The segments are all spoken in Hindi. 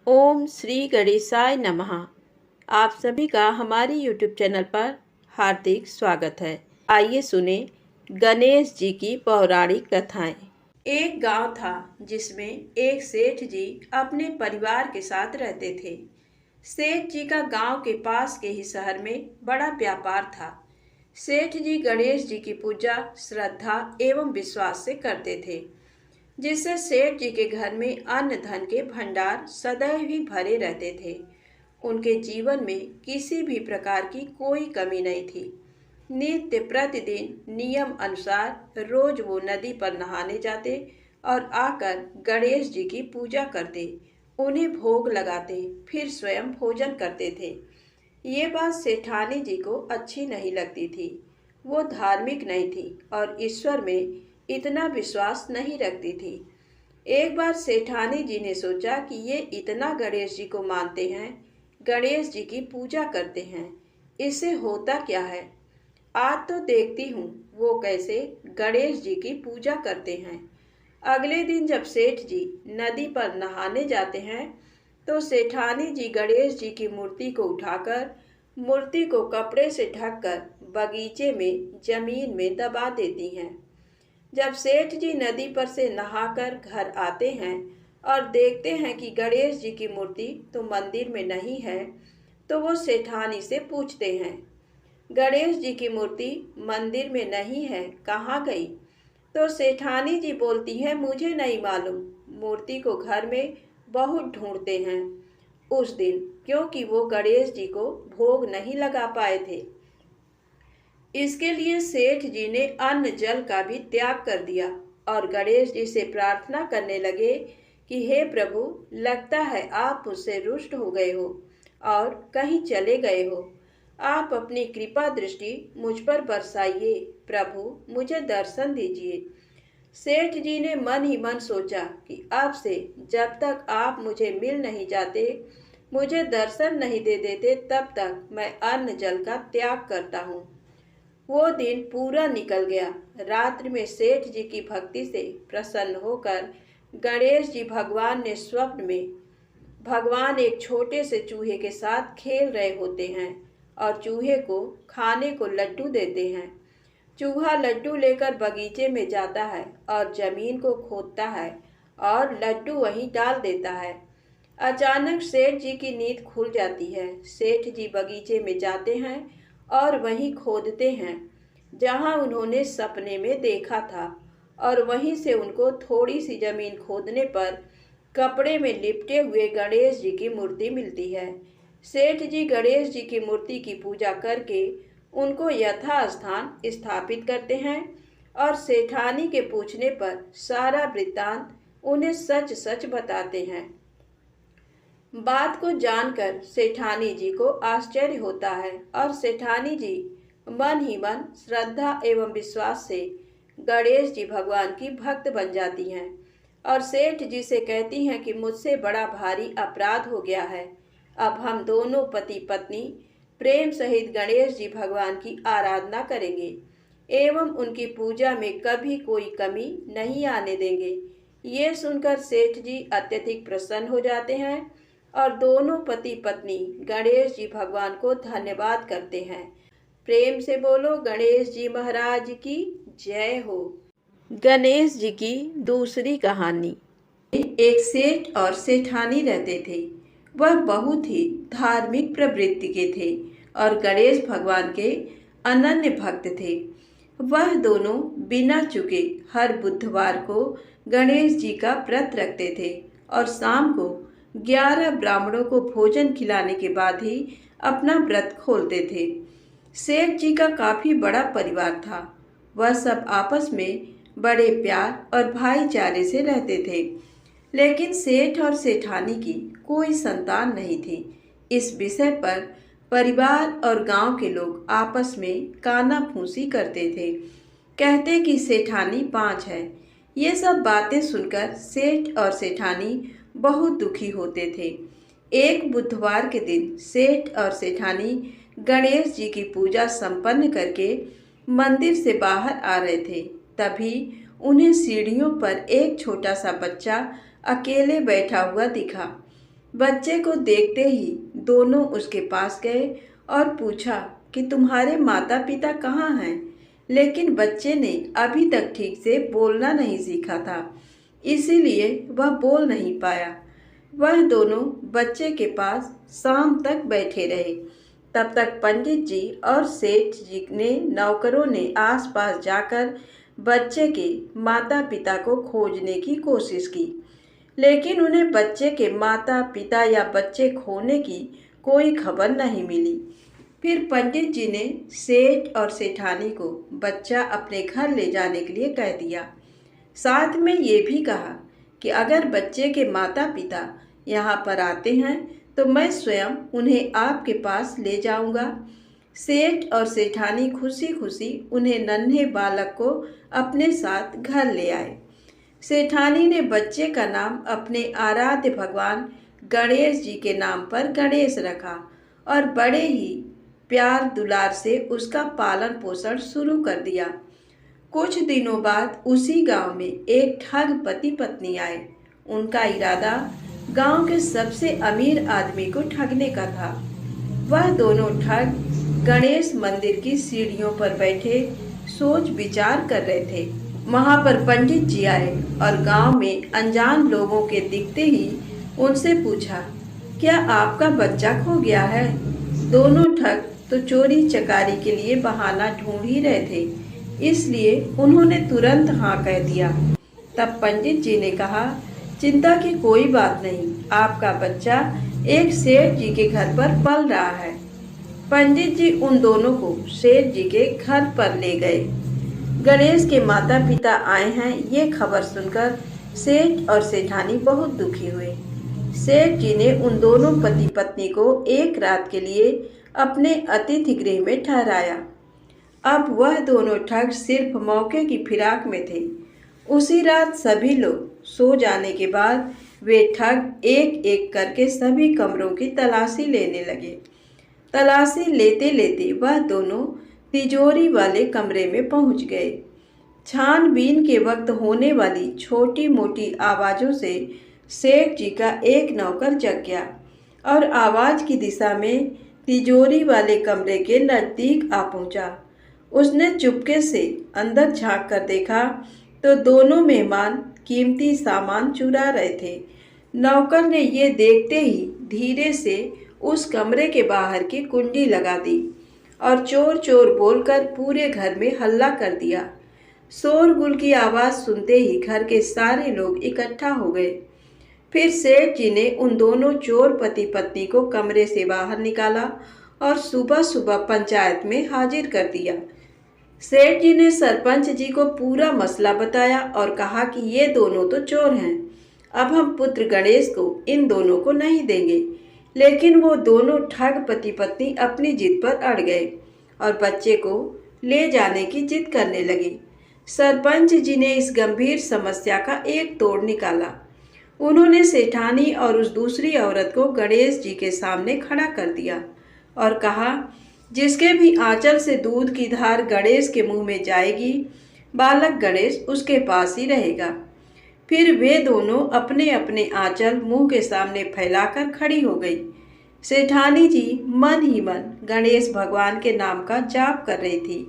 ओम श्री गणेशाय नमः। आप सभी का हमारे YouTube चैनल पर हार्दिक स्वागत है। आइए सुने गणेश जी की पौराणिक कथाएं। एक गांव था जिसमें एक सेठ जी अपने परिवार के साथ रहते थे। सेठ जी का गांव के पास के ही शहर में बड़ा व्यापार था। सेठ जी गणेश जी की पूजा श्रद्धा एवं विश्वास से करते थे, जिससे सेठ जी के घर में अन्न धन के भंडार सदैव ही भरे रहते थे। उनके जीवन में किसी भी प्रकार की कोई कमी नहीं थी। नित्य प्रतिदिन नियम अनुसार रोज वो नदी पर नहाने जाते और आकर गणेश जी की पूजा करते, उन्हें भोग लगाते, फिर स्वयं भोजन करते थे। ये बात सेठानी जी को अच्छी नहीं लगती थी। वो धार्मिक नहीं थी और ईश्वर में इतना विश्वास नहीं रखती थी। एक बार सेठानी जी ने सोचा कि ये इतना गणेश जी को मानते हैं, गणेश जी की पूजा करते हैं, इससे होता क्या है। आज तो देखती हूँ वो कैसे गणेश जी की पूजा करते हैं। अगले दिन जब सेठ जी नदी पर नहाने जाते हैं तो सेठानी जी गणेश जी की मूर्ति को उठाकर मूर्ति को कपड़े से ढककर बगीचे में जमीन में दबा देती हैं। जब सेठ जी नदी पर से नहाकर घर आते हैं और देखते हैं कि गणेश जी की मूर्ति तो मंदिर में नहीं है, तो वो सेठानी से पूछते हैं, गणेश जी की मूर्ति मंदिर में नहीं है, कहाँ गई। तो सेठानी जी बोलती हैं, मुझे नहीं मालूम, मूर्ति को घर में बहुत ढूंढते हैं उस दिन, क्योंकि वो गणेश जी को भोग नहीं लगा पाए थे। इसके लिए सेठ जी ने अन्न जल का भी त्याग कर दिया और गणेश जी से प्रार्थना करने लगे कि हे प्रभु, लगता है आप मुझसे रुष्ट हो गए हो और कहीं चले गए हो। आप अपनी कृपा दृष्टि मुझ पर बरसाइए, प्रभु मुझे दर्शन दीजिए। सेठ जी ने मन ही मन सोचा कि अब से जब तक आप मुझे मिल नहीं जाते, मुझे दर्शन नहीं दे देते, तब तक मैं अन्न जल का त्याग करता हूँ। वो दिन पूरा निकल गया। रात्रि में सेठ जी की भक्ति से प्रसन्न होकर गणेश जी भगवान ने स्वप्न में भगवान एक छोटे से चूहे के साथ खेल रहे होते हैं और चूहे को खाने को लड्डू देते हैं। चूहा लड्डू लेकर बगीचे में जाता है और जमीन को खोदता है और लड्डू वहीं डाल देता है। अचानक सेठ जी की नींद खुल जाती है। सेठ जी बगीचे में जाते हैं और वहीं खोदते हैं जहां उन्होंने सपने में देखा था, और वहीं से उनको थोड़ी सी जमीन खोदने पर कपड़े में लिपटे हुए गणेश जी की मूर्ति मिलती है। सेठ जी गणेश जी की मूर्ति की पूजा करके उनको यथास्थान स्थापित करते हैं और सेठानी के पूछने पर सारा वृत्तांत उन्हें सच सच बताते हैं। बात को जानकर सेठानी जी को आश्चर्य होता है और सेठानी जी मन ही मन श्रद्धा एवं विश्वास से गणेश जी भगवान की भक्त बन जाती हैं और सेठ जी से कहती हैं कि मुझसे बड़ा भारी अपराध हो गया है। अब हम दोनों पति पत्नी प्रेम सहित गणेश जी भगवान की आराधना करेंगे एवं उनकी पूजा में कभी कोई कमी नहीं आने देंगे। ये सुनकर सेठ जी अत्यधिक प्रसन्न हो जाते हैं और दोनों पति पत्नी गणेश जी भगवान को धन्यवाद करते हैं। प्रेम से बोलो गणेश जी महाराज की जय हो। गणेश जी की दूसरी कहानी। एक सेठ और सेठानी रहते थे। वह बहुत ही धार्मिक प्रवृत्ति के थे और गणेश भगवान के अनन्य भक्त थे। वह दोनों बिना चुके हर बुधवार को गणेश जी का व्रत रखते थे और शाम को 11 ब्राह्मणों को भोजन खिलाने के बाद ही अपना व्रत खोलते थे। सेठ जी का काफी बड़ा परिवार था। वह सब आपस में बड़े प्यार और भाईचारे से रहते थे, लेकिन सेठ और सेठानी की कोई संतान नहीं थी। इस विषय पर परिवार और गांव के लोग आपस में काना फूसी करते थे, कहते कि सेठानी 5 है। ये सब बातें सुनकर सेठ और सेठानी बहुत दुखी होते थे। एक बुधवार के दिन सेठ और सेठानी गणेश जी की पूजा संपन्न करके मंदिर से बाहर आ रहे थे। तभी उन्हें सीढ़ियों पर एक छोटा सा बच्चा अकेले बैठा हुआ दिखा। बच्चे को देखते ही दोनों उसके पास गए और पूछा कि तुम्हारे माता पिता कहाँ हैं। लेकिन बच्चे ने अभी तक ठीक से बोलना नहीं सीखा था, इसीलिए वह बोल नहीं पाया। वह दोनों बच्चे के पास शाम तक बैठे रहे। तब तक पंडित जी और सेठ जी ने नौकरों ने आसपास जाकर बच्चे के माता पिता को खोजने की कोशिश की, लेकिन उन्हें बच्चे के माता पिता या बच्चे खोने की कोई खबर नहीं मिली। फिर पंडित जी ने सेठ और सेठानी को बच्चा अपने घर ले जाने के लिए कह दिया। साथ में ये भी कहा कि अगर बच्चे के माता पिता यहाँ पर आते हैं तो मैं स्वयं उन्हें आपके पास ले जाऊंगा। सेठ और सेठानी खुशी खुशी उन्हें नन्हे बालक को अपने साथ घर ले आए। सेठानी ने बच्चे का नाम अपने आराध्य भगवान गणेश जी के नाम पर गणेश रखा और बड़े ही प्यार दुलार से उसका पालन पोषण शुरू कर दिया। कुछ दिनों बाद उसी गांव में एक ठग पति पत्नी आए। उनका इरादा गांव के सबसे अमीर आदमी को ठगने का था। वह दोनों ठग गणेश मंदिर की सीढ़ियों पर बैठे सोच विचार कर रहे थे। वहां पर पंडित जी आए और गांव में अनजान लोगों के दिखते ही उनसे पूछा, क्या आपका बच्चा खो गया है? दोनों ठग तो चोरी चकारी के लिए बहाना ढूंढ ही रहे थे, इसलिए उन्होंने तुरंत हाँ कह दिया। तब पंडित जी ने कहा, चिंता की कोई बात नहीं, आपका बच्चा एक सेठ जी के घर पर पल रहा है। पंडित जी उन दोनों को सेठ जी के घर पर ले गए। गणेश के माता पिता आए हैं ये खबर सुनकर सेठ और सेठानी बहुत दुखी हुए। सेठ जी ने उन दोनों पति पत्नी को एक रात के लिए अपने अतिथि गृह में ठहराया। अब वह दोनों ठग सिर्फ मौके की फिराक में थे। उसी रात सभी लोग सो जाने के बाद वे ठग एक एक करके सभी कमरों की तलाशी लेने लगे। तलाशी लेते लेते वह दोनों तिजोरी वाले कमरे में पहुंच गए। छानबीन के वक्त होने वाली छोटी मोटी आवाज़ों से सेठ जी का एक नौकर जग गया और आवाज़ की दिशा में तिजोरी वाले कमरे के नज़दीक आ पहुंचा। उसने चुपके से अंदर झांक कर देखा तो दोनों मेहमान कीमती सामान चुरा रहे थे। नौकर ने ये देखते ही धीरे से उस कमरे के बाहर की कुंडी लगा दी और चोर चोर बोलकर पूरे घर में हल्ला कर दिया। शोरगुल की आवाज़ सुनते ही घर के सारे लोग इकट्ठा हो गए। फिर सेठ जी ने उन दोनों चोर पति पत्नी को कमरे से बाहर निकाला और सुबह सुबह पंचायत में हाजिर कर दिया। सेठ जी ने सरपंच जी को पूरा मसला बताया और कहा कि ये दोनों तो चोर हैं, अब हम पुत्र गणेश को इन दोनों को नहीं देंगे। लेकिन वो दोनों ठग पति पत्नी अपनी जिद पर अड़ गए और बच्चे को ले जाने की जिद करने लगे। सरपंच जी ने इस गंभीर समस्या का एक तोड़ निकाला। उन्होंने सेठानी और उस दूसरी औरत को गणेश जी के सामने खड़ा कर दिया और कहा, जिसके भी आंचल से दूध की धार गणेश के मुंह में जाएगी, बालक गणेश उसके पास ही रहेगा। फिर वे दोनों अपने अपने आंचल मुंह के सामने फैलाकर खड़ी हो गई। सेठानी जी मन ही मन गणेश भगवान के नाम का जाप कर रही थी।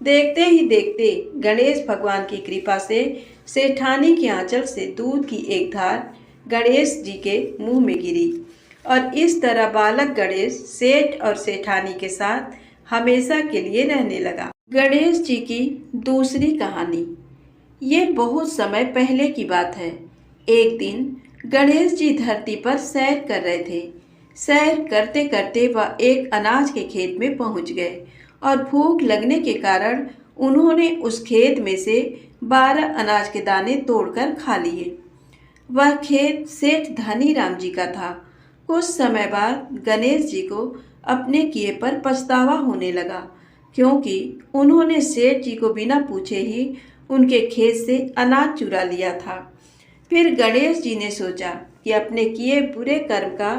देखते ही देखते गणेश भगवान की कृपा से सेठानी के आंचल से दूध की एक धार गणेश जी के मुंह में गिरी और इस तरह बालक गणेश सेठ और सेठानी के साथ हमेशा के लिए रहने लगा। गणेश जी की दूसरी कहानी। ये बहुत समय पहले की बात है। एक दिन गणेश जी धरती पर सैर कर रहे थे। सैर करते करते वह एक अनाज के खेत में पहुंच गए और भूख लगने के कारण उन्होंने उस खेत में से 12 अनाज के दाने तोड़कर खा लिए। वह खेत सेठ धनीराम जी का था। कुछ समय बाद गणेश जी को अपने किए पर पछतावा होने लगा, क्योंकि उन्होंने सेठ जी को बिना पूछे ही उनके खेत से अनाज चुरा लिया था। फिर गणेश जी ने सोचा कि अपने किए बुरे कर्म का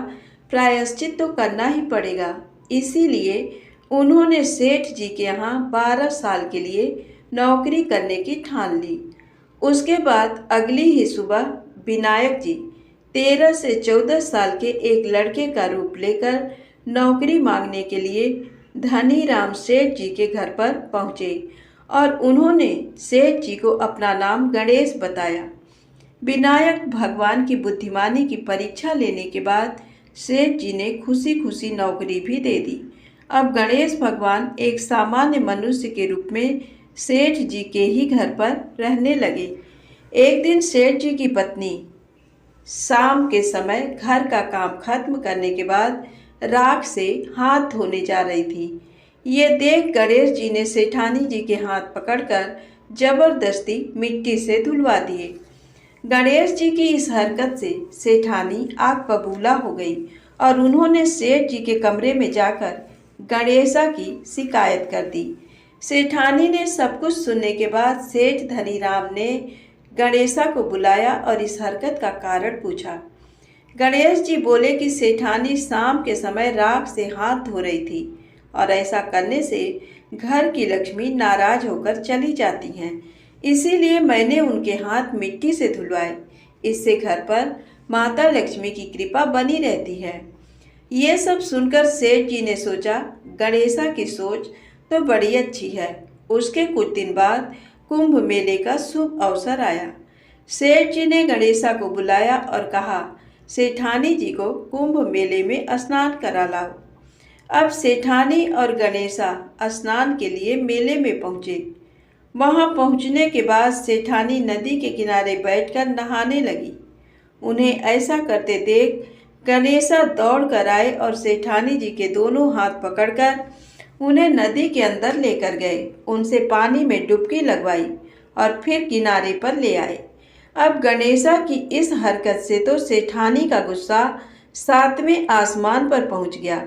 प्रायश्चित तो करना ही पड़ेगा। इसीलिए उन्होंने सेठ जी के यहाँ 12 साल के लिए नौकरी करने की ठान ली। उसके बाद अगली ही सुबह विनायक जी 13 से 14 साल के एक लड़के का रूप लेकर नौकरी मांगने के लिए धनीराम सेठ जी के घर पर पहुंचे और उन्होंने सेठ जी को अपना नाम गणेश बताया। विनायक भगवान की बुद्धिमानी की परीक्षा लेने के बाद सेठ जी ने खुशी खुशी नौकरी भी दे दी। अब गणेश भगवान एक सामान्य मनुष्य के रूप में सेठ जी के ही घर पर रहने लगे। एक दिन सेठ जी की पत्नी शाम के समय घर का काम खत्म करने के बाद राख से हाथ धोने जा रही थी। ये देख गणेश जी ने सेठानी जी के हाथ पकड़कर जबरदस्ती मिट्टी से धुलवा दिए। गणेश जी की इस हरकत से सेठानी आग बबूला हो गई और उन्होंने सेठ जी के कमरे में जाकर गणेशा की शिकायत कर दी। सेठानी ने सब कुछ सुनने के बाद सेठ धनीराम ने गणेशा को बुलाया और इस हरकत का कारण पूछा। गणेश जी बोले कि सेठानी शाम के समय राख से हाथ धो रही थी और ऐसा करने से घर की लक्ष्मी नाराज होकर चली जाती हैं, इसीलिए मैंने उनके हाथ मिट्टी से धुलवाए। इससे घर पर माता लक्ष्मी की कृपा बनी रहती है। ये सब सुनकर सेठ जी ने सोचा गणेशा की सोच तो बड़ी अच्छी है। उसके कुछ दिन बाद कुंभ मेले का शुभ अवसर आया। सेठ जी ने गणेशा को बुलाया और कहा, सेठानी जी को कुंभ मेले में स्नान करा लाओ। अब सेठानी और गणेशा स्नान के लिए मेले में पहुंचे। वहां पहुंचने के बाद सेठानी नदी के किनारे बैठकर नहाने लगी। उन्हें ऐसा करते देख गणेशा दौड़ कर आए और सेठानी जी के दोनों हाथ पकड़कर उन्हें नदी के अंदर लेकर गए, उनसे पानी में डुबकी लगवाई और फिर किनारे पर ले आए। अब गणेशा की इस हरकत से तो सेठानी का गुस्सा 7वें आसमान पर पहुंच गया।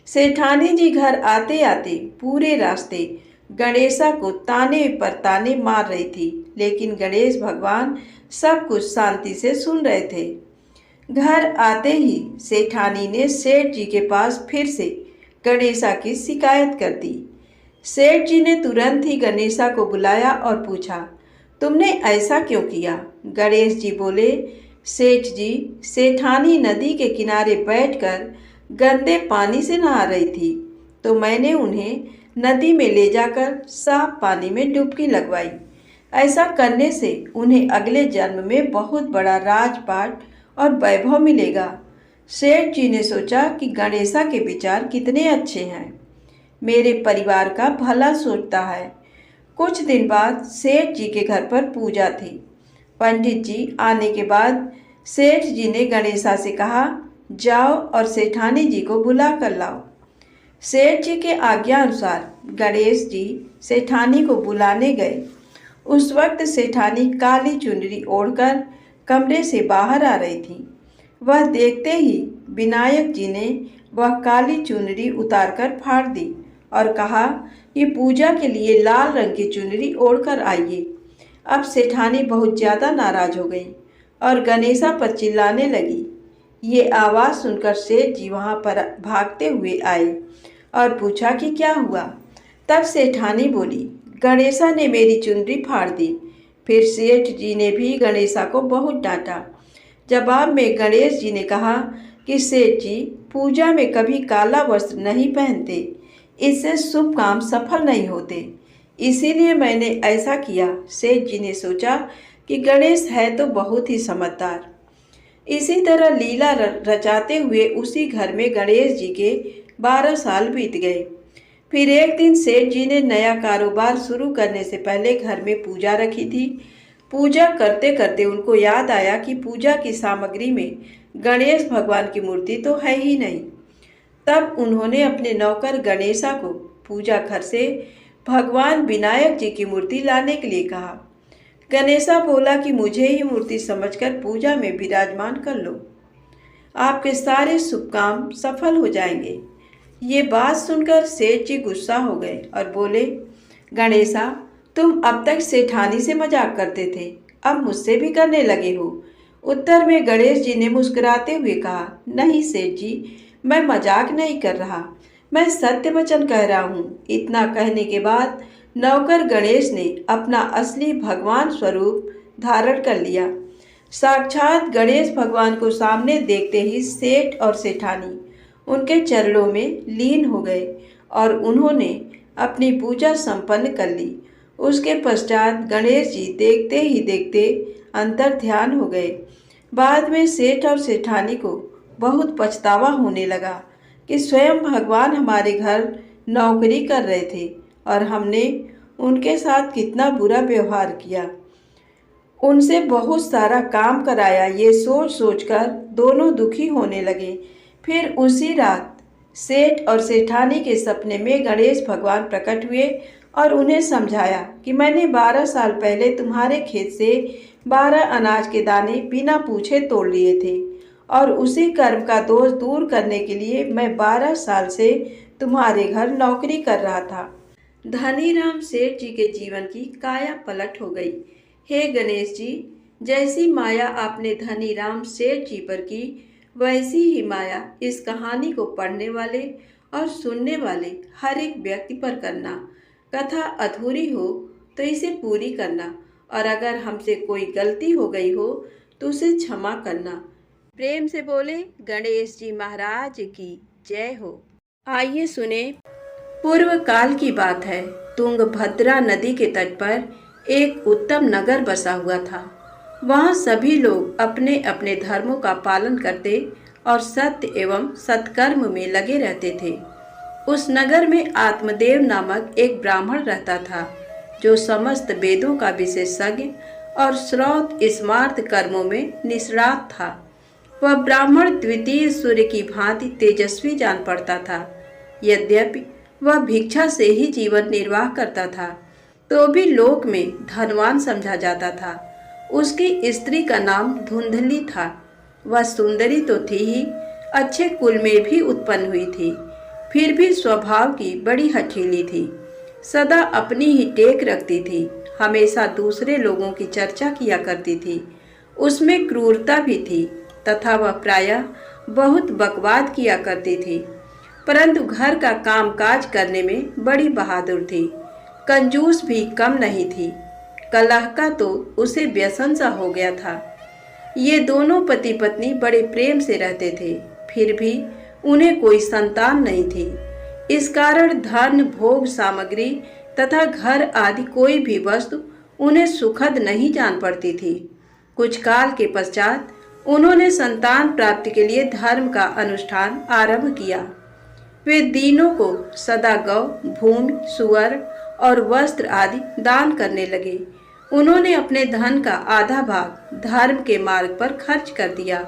सेठानी जी घर आते आते पूरे रास्ते गणेशा को ताने पर ताने मार रही थी, लेकिन गणेश भगवान सब कुछ शांति से सुन रहे थे। घर आते ही सेठानी ने सेठ जी के पास फिर से गणेशा की शिकायत कर दी। सेठ जी ने तुरंत ही गणेशा को बुलाया और पूछा, तुमने ऐसा क्यों किया? गणेश जी बोले, सेठ जी, सेठानी नदी के किनारे बैठकर गंदे पानी से नहा रही थी, तो मैंने उन्हें नदी में ले जाकर साफ पानी में डुबकी लगवाई। ऐसा करने से उन्हें अगले जन्म में बहुत बड़ा राजपाट और वैभव मिलेगा। सेठ जी ने सोचा कि गणेशा के विचार कितने अच्छे हैं, मेरे परिवार का भला सोचता है। कुछ दिन बाद सेठ जी के घर पर पूजा थी। पंडित जी आने के बाद सेठ जी ने गणेशा से कहा, जाओ और सेठानी जी को बुला कर लाओ। सेठ जी के आज्ञा अनुसार गणेश जी सेठानी को बुलाने गए। उस वक्त सेठानी काली चुनरी ओढ़कर कमरे से बाहर आ रही थी। वह देखते ही विनायक जी ने वह काली चुनरी उतारकर फाड़ दी और कहा कि पूजा के लिए लाल रंग की चुनरी ओढ़कर आइए। अब सेठानी बहुत ज़्यादा नाराज हो गई और गणेशा पर चिल्लाने लगी। ये आवाज़ सुनकर सेठ जी वहाँ पर भागते हुए आए और पूछा कि क्या हुआ। तब सेठानी बोली, गणेशा ने मेरी चुनरी फाड़ दी। फिर सेठ जी ने भी गणेशा को बहुत डांटा। जवाब में गणेश जी ने कहा कि सेठ जी पूजा में कभी काला वस्त्र नहीं पहनते, इससे शुभ काम सफल नहीं होते, इसीलिए मैंने ऐसा किया। सेठ जी ने सोचा कि गणेश है तो बहुत ही समझदार। इसी तरह लीला रचाते हुए उसी घर में गणेश जी के 12 साल बीत गए। फिर एक दिन सेठ जी ने नया कारोबार शुरू करने से पहले घर में पूजा रखी थी। पूजा करते करते उनको याद आया कि पूजा की सामग्री में गणेश भगवान की मूर्ति तो है ही नहीं। तब उन्होंने अपने नौकर गणेशा को पूजा घर से भगवान विनायक जी की मूर्ति लाने के लिए कहा। गणेशा बोला कि मुझे ही मूर्ति समझकर पूजा में विराजमान कर लो, आपके सारे शुभ काम सफल हो जाएंगे। ये बात सुनकर सेठ जी गुस्सा हो गए और बोले, गणेशा, तुम अब तक सेठानी से मजाक करते थे, अब मुझसे भी करने लगे हो। उत्तर में गणेश जी ने मुस्कुराते हुए कहा, नहीं सेठ जी, मैं मजाक नहीं कर रहा, मैं सत्य वचन कह रहा हूँ। इतना कहने के बाद नौकर गणेश ने अपना असली भगवान स्वरूप धारण कर लिया। साक्षात गणेश भगवान को सामने देखते ही सेठ और सेठानी उनके चरणों में लीन हो गए और उन्होंने अपनी पूजा संपन्न कर ली। उसके पश्चात गणेश जी देखते ही देखते अंतर ध्यान हो गए। बाद में सेठ और सेठानी को बहुत पछतावा होने लगा कि स्वयं भगवान हमारे घर नौकरी कर रहे थे और हमने उनके साथ कितना बुरा व्यवहार किया, उनसे बहुत सारा काम कराया। ये सोच सोचकर दोनों दुखी होने लगे। फिर उसी रात सेठ और सेठानी के सपने में गणेश भगवान प्रकट हुए और उन्हें समझाया कि मैंने 12 साल पहले तुम्हारे खेत से 12 अनाज के दाने बिना पूछे तोड़ लिए थे और उसी कर्म का दोष दूर करने के लिए मैं 12 साल से तुम्हारे घर नौकरी कर रहा था। धनीराम सेठ जी के जीवन की काया पलट हो गई। हे गणेश जी, जैसी माया आपने धनीराम सेठ जी पर की, वैसी ही माया इस कहानी को पढ़ने वाले और सुनने वाले हर एक व्यक्ति पर करना। कथा अधूरी हो तो इसे पूरी करना और अगर हमसे कोई गलती हो गई हो तो उसे क्षमा करना। प्रेम से बोले गणेश जी महाराज की जय हो। आइए सुने। पूर्व काल की बात है। तुंगभद्रा नदी के तट पर एक उत्तम नगर बसा हुआ था। वहाँ सभी लोग अपने अपने धर्मों का पालन करते और सत्य एवं सत्कर्म में लगे रहते थे। उस नगर में आत्मदेव नामक एक ब्राह्मण रहता था जो समस्त वेदों का विशेषज्ञ और श्रौत स्मार्त कर्मों में निष्णात था। वह ब्राह्मण द्वितीय सूर्य की भांति तेजस्वी जान पड़ता था। यद्यपि वह भिक्षा से ही जीवन निर्वाह करता था तो भी लोक में धनवान समझा जाता था। उसकी स्त्री का नाम धुंधली था। वह सुंदरी तो थी ही, अच्छे कुल में भी उत्पन्न हुई थी, फिर भी स्वभाव की बड़ी हठीली थी। सदा अपनी ही टेक रखती थी, हमेशा दूसरे लोगों की चर्चा किया करती थी। उसमें क्रूरता भी थी तथा वह प्रायः बहुत बकवाद किया करती थी, परंतु घर का कामकाज करने में बड़ी बहादुर थी। कंजूस भी कम नहीं थी। कलह का तो उसे व्यसन सा हो गया था। ये दोनों पति पत्नी बड़े प्रेम से रहते थे, फिर भी उन्हें कोई संतान नहीं थी। इस कारण धन भोग सामग्री तथा घर आदि कोई भी वस्तु उन्हें सुखद नहीं जान पड़ती थी। कुछ काल के पश्चात उन्होंने संतान प्राप्ति के लिए धर्म का अनुष्ठान आरंभ किया। वे दीनों को सदा गौ, भूमि, सुअर और वस्त्र आदि दान करने लगे। उन्होंने अपने धन का आधा भाग धर्म के मार्ग पर खर्च कर दिया,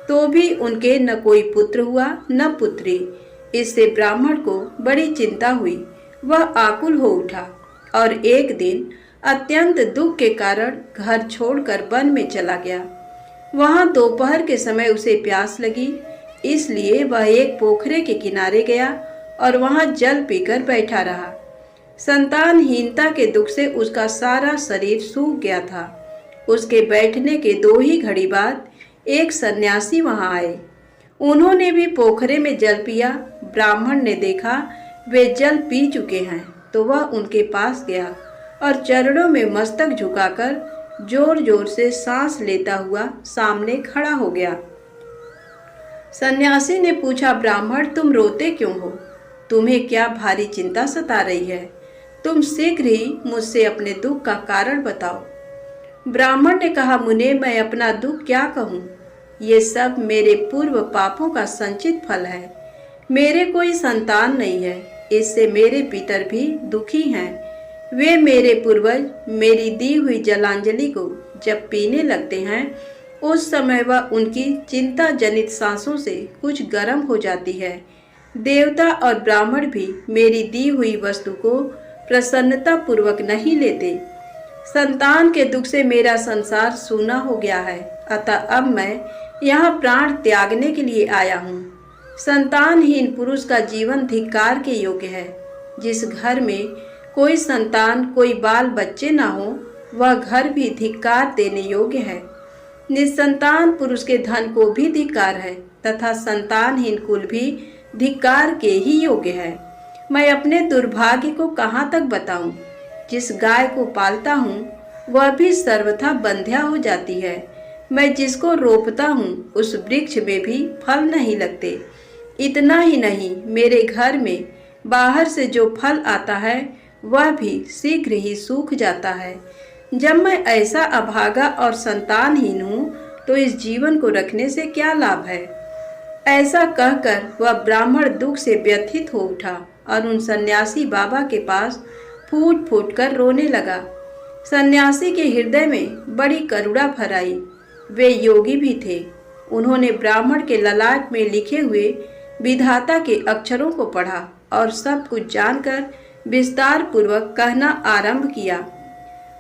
तो भी उनके न कोई पुत्र हुआ न पुत्री। इससे ब्राह्मण को बड़ी चिंता हुई। वह आकुल हो उठा और एक दिन अत्यंत दुख के कारण घर छोड़कर वन में चला गया। वहां दोपहर के समय उसे प्यास लगी, इसलिए वह एक पोखरे के किनारे गया और वहां जल पीकर बैठा रहा। संतानहीनता के दुख से उसका सारा शरीर सूख गया था। उसके बैठने के 2 ही घड़ी बाद एक सन्यासी वहां आए। उन्होंने भी पोखरे में जल पिया। ब्राह्मण ने देखा वे जल पी चुके हैं तो वह उनके पास गया और चरणों में मस्तक झुकाकर जोर जोर से सांस लेता हुआ सामने खड़ा हो गया। सन्यासी ने पूछा, ब्राह्मण तुम रोते क्यों हो? तुम्हें क्या भारी चिंता सता रही है? तुम शीघ्र ही मुझसे अपने दुख का कारण बताओ। ब्राह्मण ने कहा, मुने मैं अपना दुख क्या कहूँ? ये सब मेरे पूर्व पापों का संचित फल है। मेरे कोई संतान नहीं है, इससे मेरे पितर भी दुखी हैं। वे मेरे पूर्वज मेरी दी हुई जलांजलि को जब पीने लगते हैं उस समय वह उनकी चिंता जनित सांसों से कुछ गर्म हो जाती है। देवता और ब्राह्मण भी मेरी दी हुई वस्तु को प्रसन्नता पूर्वक नहीं लेते। संतान के दुख से मेरा संसार सूना हो गया है, अतः अब मैं यहाँ प्राण त्यागने के लिए आया हूँ। संतानहीन पुरुष का जीवन धिक्कार के योग्य है। जिस घर में कोई संतान, कोई बाल बच्चे न हो, वह घर भी धिक्कार देने योग्य है। निसंतान पुरुष के धन को भी धिक्कार है तथा संतानहीन कुल भी धिक्कार के ही योग्य है। मैं अपने दुर्भाग्य को कहाँ तक बताऊं? जिस गाय को पालता हूँ वह भी सर्वथा बंध्या हो जाती है। मैं जिसको रोपता हूँ उस वृक्ष में भी फल नहीं लगते। इतना ही नहीं, मेरे घर में बाहर से जो फल आता है वह भी शीघ्र ही सूख जाता है। जब मैं ऐसा अभागा और संतानहीन हूँ तो इस जीवन को रखने से क्या लाभ है। ऐसा कहकर वह ब्राह्मण दुख से व्यथित हो उठा और उन सन्यासी बाबा के पास फूट फूट कर रोने लगा। सन्यासी के हृदय में बड़ी करुणा भर आई। वे योगी भी थे। उन्होंने ब्राह्मण के ललाट में लिखे हुए विधाता के अक्षरों को पढ़ा और सब कुछ जानकर विस्तार पूर्वक कहना आरंभ किया।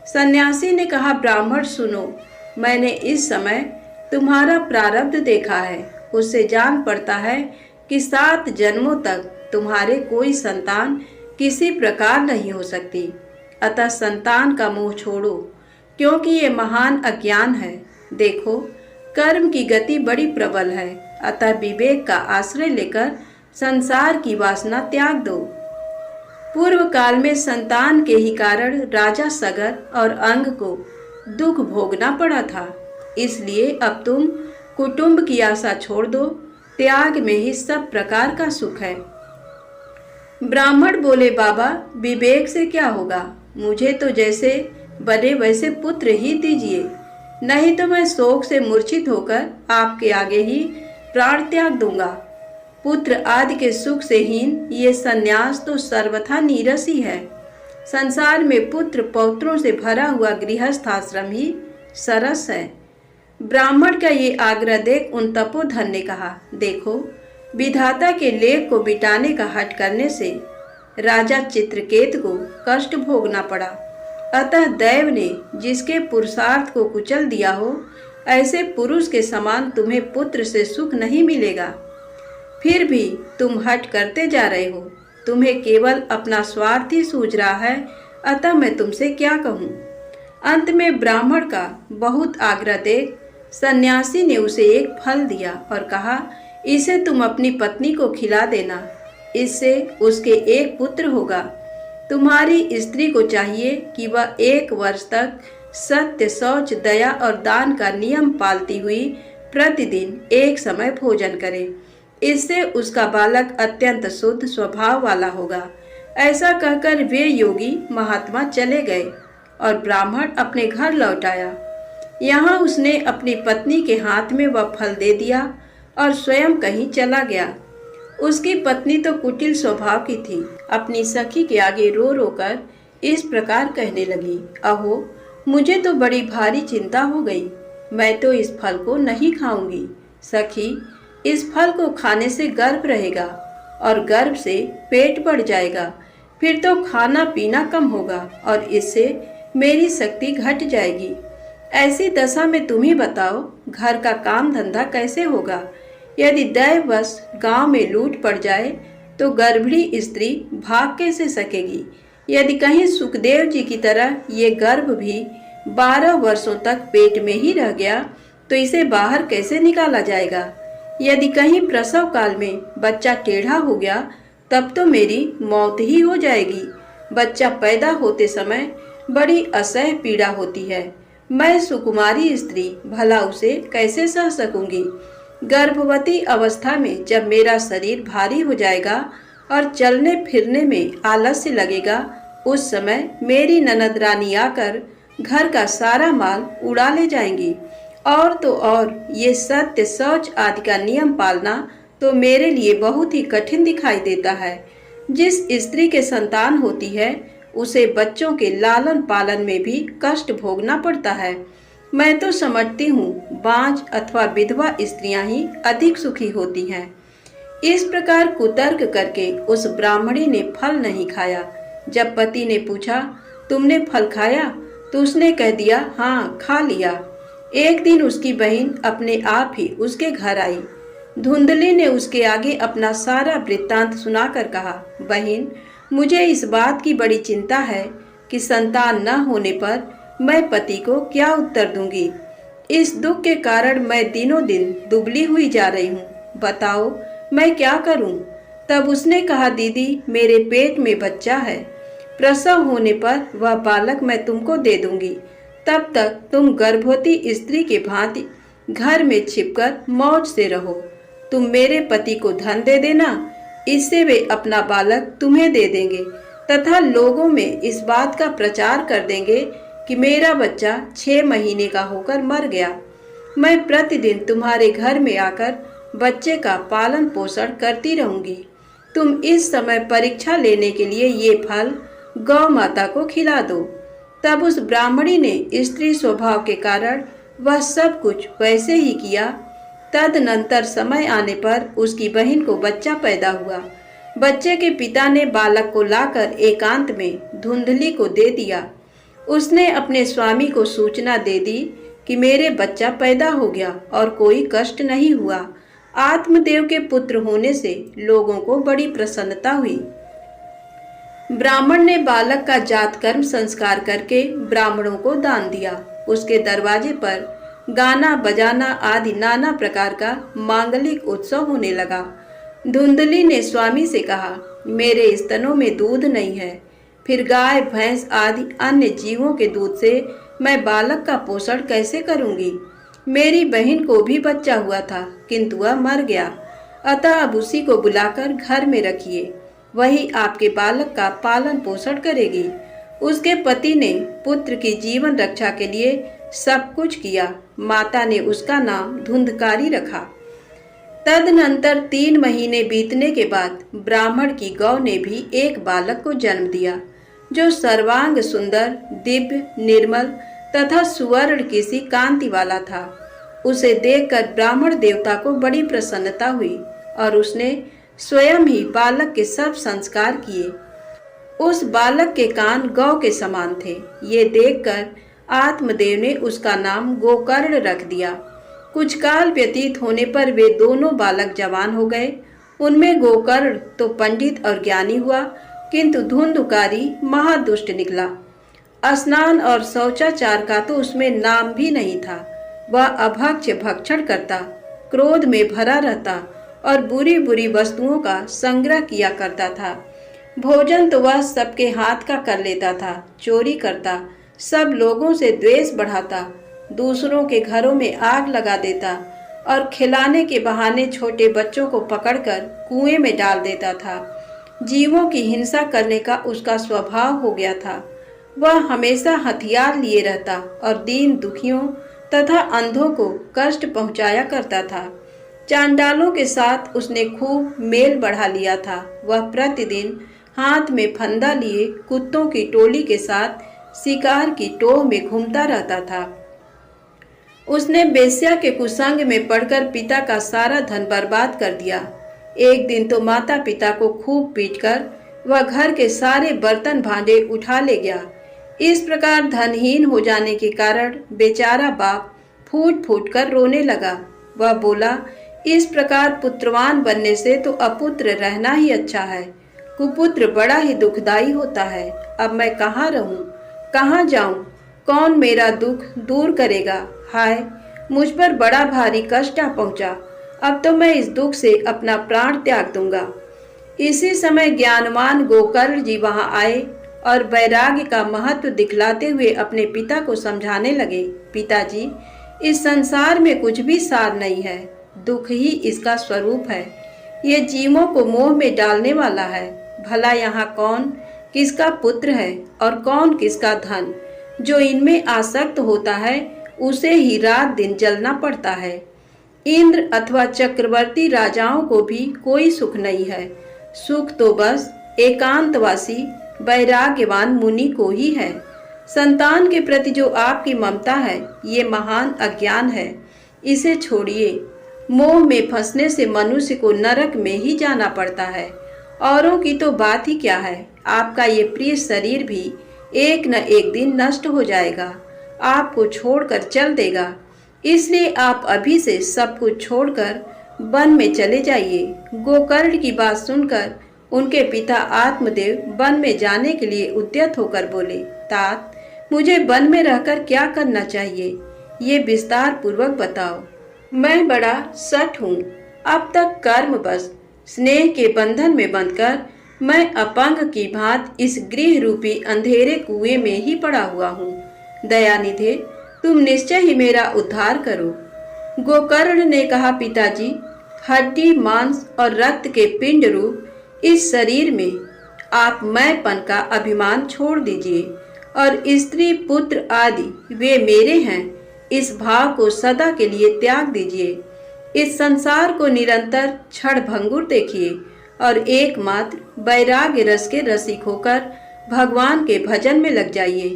सन्यासी ने कहा, ब्राह्मण सुनो, मैंने इस समय तुम्हारा प्रारब्ध देखा है। उससे जान पड़ता है कि 7 जन्मों तक तुम्हारे कोई संतान किसी प्रकार नहीं हो सकती। अतः संतान का मोह छोड़ो, क्योंकि ये महान अज्ञान है। देखो, कर्म की गति बड़ी प्रबल है, अतः विवेक का आश्रय लेकर संसार की वासना त्याग दो। पूर्व काल में संतान के ही कारण राजा सगर और अंग को दुख भोगना पड़ा था। इसलिए अब तुम कुटुंब की आशा छोड़ दो, त्याग में ही सब प्रकार का सुख है। ब्राह्मण बोले, बाबा विवेक से क्या होगा, मुझे तो जैसे बने वैसे पुत्र ही दीजिए, नहीं तो मैं शोक से मूर्छित होकर आपके आगे ही प्राण त्याग दूंगा। पुत्र आदि के सुख से हीन ये सन्यास तो सर्वथा नीरस ही है। संसार में पुत्र पौत्रों से भरा हुआ गृहस्थ आश्रम ही सरस है। ब्राह्मण का ये आग्रह देख उन तपोधन ने कहा, देखो, विधाता के लेख को मिटाने का हठ करने से राजा चित्रकेत को कष्ट भोगना पड़ा। अतः दैव ने जिसके पुरुषार्थ को कुचल दिया हो, ऐसे पुरुष के समान तुम्हें पुत्र से सुख नहीं मिलेगा। फिर भी तुम हठ करते जा रहे हो। तुम्हें केवल अपना स्वार्थ ही सूझ रहा है, अतः मैं तुमसे क्या कहूँ। अंत में ब्राह्मण का बहुत आग्रह देख सन्यासी ने उसे एक फल दिया और कहा, इसे तुम अपनी पत्नी को खिला देना, इससे उसके एक पुत्र होगा। तुम्हारी स्त्री को चाहिए कि वह 1 वर्ष तक सत्य, शौच, दया और दान का नियम पालती हुई प्रतिदिन एक समय भोजन करे। इससे उसका बालक अत्यंत शुद्ध स्वभाव वाला होगा। ऐसा कहकर वे योगी महात्मा चले गए और ब्राह्मण अपने घर लौट आया। यहाँ उसने अपनी पत्नी के हाथ में वह फल दे दिया और स्वयं कहीं चला गया। उसकी पत्नी तो कुटिल स्वभाव की थी। अपनी सखी के आगे रो रो कर इस प्रकार कहने लगी, अहो, मुझे तो बड़ी भारी चिंता हो गई। मैं तो इस फल को नहीं खाऊंगी। सखी, इस फल को खाने से गर्भ रहेगा और गर्भ से पेट बढ़ जाएगा। फिर तो खाना पीना कम होगा और इससे मेरी शक्ति घट जाएगी। ऐसी दशा में तुम ही बताओ, घर का काम धंधा कैसे होगा। यदि दैववश गांव में लूट पड़ जाए तो गर्भिणी स्त्री भाग कैसे सकेगी। यदि कहीं सुखदेव जी की तरह ये गर्भ भी 12 वर्षों तक पेट में ही रह गया तो इसे बाहर कैसे निकाला जाएगा। यदि कहीं प्रसव काल में बच्चा टेढ़ा हो गया तब तो मेरी मौत ही हो जाएगी। बच्चा पैदा होते समय बड़ी असह्य पीड़ा होती है। मैं सुकुमारी स्त्री भला उसे कैसे सह सकूंगी। गर्भवती अवस्था में जब मेरा शरीर भारी हो जाएगा और चलने फिरने में आलस्य लगेगा, उस समय मेरी ननद रानी आकर घर का सारा माल उड़ा ले जाएंगी। और तो और ये सत्य, शौच आदि का नियम पालना तो मेरे लिए बहुत ही कठिन दिखाई देता है। जिस स्त्री के संतान होती है उसे बच्चों के लालन पालन में भी कष्ट भोगना पड़ता है। मैं तो समझती हूँ बांझ अथवा विधवा स्त्रियां ही अधिक सुखी होती हैं। इस प्रकार कुतर्क करके उस ब्राह्मणी ने फल नहीं खाया। जब पति ने पूछा, तुमने फल खाया, तो उसने कह दिया, हाँ खा लिया। एक दिन उसकी बहन अपने आप ही उसके घर आई। धुंधली ने उसके आगे अपना सारा वृत्तांत सुनाकर कहा, बहन, मुझे इस बात की बड़ी चिंता है कि संतान न होने पर मैं पति को क्या उत्तर दूंगी। इस दुख के कारण मैं दिनों दिन दुबली हुई जा रही हूँ। बताओ मैं क्या करूँ। तब उसने कहा, दीदी, मेरे पेट में बच्चा है। प्रसव होने पर वह बालक मैं तुमको दे दूंगी। तब तक तुम गर्भवती स्त्री के भांति घर में छिपकर मौज से रहो। तुम मेरे पति को धन दे देना, इससे वे अपना बालक तुम्हें दे देंगे तथा लोगों में इस बात का प्रचार कर देंगे कि मेरा बच्चा 6 महीने का होकर मर गया। मैं प्रतिदिन तुम्हारे घर में आकर बच्चे का पालन पोषण करती रहूंगी। तुम इस समय परीक्षा लेने के लिए ये फल गौ माता को खिला दो। तब उस ब्राह्मणी ने स्त्री स्वभाव के कारण वह सब कुछ वैसे ही किया। तदनंतर समय आने पर उसकी बहन को बच्चा पैदा हुआ। बच्चे के पिता ने बालक को लाकर एकांत में धुंधली को दे दिया। उसने अपने स्वामी को सूचना दे दी कि मेरे बच्चा पैदा हो गया और कोई कष्ट नहीं हुआ। आत्मदेव के पुत्र होने से लोगों को बड़ी प्रसन्नता हुई। ब्राह्मण ने बालक का जात कर्म संस्कार करके ब्राह्मणों को दान दिया। उसके दरवाजे पर गाना बजाना आदि नाना प्रकार का मांगलिक उत्सव होने लगा। धुंधली ने स्वामी से कहा, मेरे स्तनों में दूध नहीं है, फिर गाय भैंस आदि अन्य जीवों के दूध से मैं बालक का पोषण कैसे करूंगी। मेरी बहन को भी बच्चा हुआ था किंतु वह मर गया, अतः अब उसी को बुलाकर घर में रखिए, वही आपके बालक का पालन पोषण करेगी। उसके पति ने पुत्र की जीवन रक्षा के लिए सब कुछ किया। माता ने उसका नाम धुंधकारी रखा। तदनंतर 3 महीने बीतने के बाद ब्राह्मण की गौ ने भी एक बालक को जन्म दिया, जो सर्वांग सुंदर, दिव्य, निर्मल तथा सुवर्ण की सी कांति वाला था। उसे देखकर ब्राह्मण देवता को बड़ी प्रसन्नता हुई और उसने स्वयं ही बालक के सब संस्कार किए। उस बालक के कान गौ के समान थे। ये देखकर आत्मदेव ने उसका नाम गोकर्ण रख दिया। कुछ काल व्यतीत होने पर वे दोनों बालक जवान हो गए। उनमें गोकर्ण तो पंडित और ज्ञानी हुआ, किंतु धुंधकारी महादुष्ट निकला। स्नान और शौचाचार का तो उसमें नाम भी नहीं था। वह अभक्ष्य भक्षण करता, क्रोध में भरा रहता और बुरी बुरी वस्तुओं का संग्रह किया करता था। भोजन तो वह सबके हाथ का कर लेता था, चोरी करता, सब लोगों से द्वेष बढ़ाता, दूसरों के घरों में आग लगा देता और खिलाने के बहाने छोटे बच्चों को पकड़कर कुएं में डाल देता था। जीवों की हिंसा करने का उसका स्वभाव हो गया था। वह हमेशा हथियार लिए रहता और दीन दुखियों तथा अंधों को कष्ट पहुंचाया करता था। चांडालों के साथ उसने खूब मेल बढ़ा लिया था। वह प्रतिदिन हाथ में फंदा लिए कुत्तों की टोली के साथ शिकार की टोह में घूमता रहता था। उसने बेश्या के कुसंग में पड़कर पिता का सारा धन बर्बाद कर दिया। एक दिन तो माता पिता को खूब पीटकर वह घर के सारे बर्तन भांडे उठा ले गया। इस प्रकार धनहीन हो जाने के कारण बेचारा बाप फूट फूट कर रोने लगा। वह बोला, इस प्रकार पुत्रवान बनने से तो अपुत्र रहना ही अच्छा है। कुपुत्र बड़ा ही दुखदाई होता है। अब मैं कहाँ रहूं, कहाँ जाऊं, कौन मेरा दुख दूर करेगा। हाय, मुझ पर बड़ा भारी कष्ट आ पहुंचा। अब तो मैं इस दुख से अपना प्राण त्याग दूंगा। इसी समय ज्ञानवान गोकर्ण जी वहां आए और वैराग्य का महत्व दिखलाते हुए अपने पिता को समझाने लगे। पिताजी, इस संसार में कुछ भी सार नहीं है, दुख ही इसका स्वरूप है। ये जीवों को मोह में डालने वाला है। भला यहाँ कौन किसका पुत्र है और कौन किसका धन। जो इनमें आसक्त होता है उसे ही रात दिन जलना पड़ता है। इंद्र अथवा चक्रवर्ती राजाओं को भी कोई सुख नहीं है। सुख तो बस एकांतवासी वैराग्यवान मुनि को ही है। संतान के प्रति जो आपकी ममता है, ये महान अज्ञान है। इसे छोड़िए। मोह में फंसने से मनुष्य को नरक में ही जाना पड़ता है। औरों की तो बात ही क्या है। आपका ये प्रिय शरीर भी एक न एक दिन नष्ट हो जाएगा, आपको छोड़कर चल देगा। इसलिए आप अभी से सब कुछ छोड़कर वन में चले जाइए। गोकर्ण की बात सुनकर उनके पिता आत्मदेव वन में जाने के लिए उद्यत होकर बोले, तात, मुझे वन में रहकर क्या करना चाहिए, ये विस्तार पूर्वक बताओ। मैं बड़ा सठ हूँ। अब तक कर्म बस स्नेह के बंधन में बंधकर मैं अपंग की भांति इस गृह रूपी अंधेरे कुएं में ही पड़ा हुआ हूँ। दयानिधे, तुम निश्चय ही मेरा उद्धार करो। गोकर्ण ने कहा, पिताजी, हड्डी, मांस और रक्त के पिंड रूप इस शरीर में आप मैंपन का अभिमान छोड़ दीजिए और स्त्री पुत्र आदि वे मेरे हैं, इस भाव को सदा के लिए त्याग दीजिए। इस संसार को निरंतर क्षण भंगुर देखिए और एकमात्र वैराग्य रस के रसिक होकर भगवान के भजन में लग जाइए।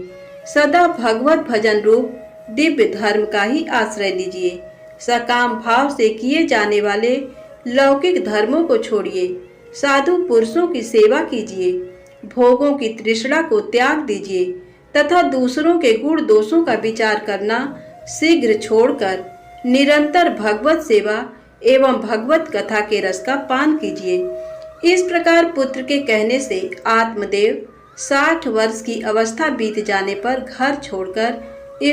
सदा भगवत भजन रूप दिव्य धर्म का ही आश्रय लीजिए। सकाम भाव से किए जाने वाले लौकिक धर्मों को छोड़िए। साधु पुरुषों की सेवा कीजिए। भोगों की तृष्णा को त्याग दीजिए तथा दूसरों के गुण दोषों का विचार करना शीघ्र छोड़कर निरंतर भगवत सेवा एवं भगवत कथा के रस का पान कीजिए। इस प्रकार पुत्र के कहने से आत्मदेव 60 वर्ष की अवस्था बीत जाने पर घर छोड़कर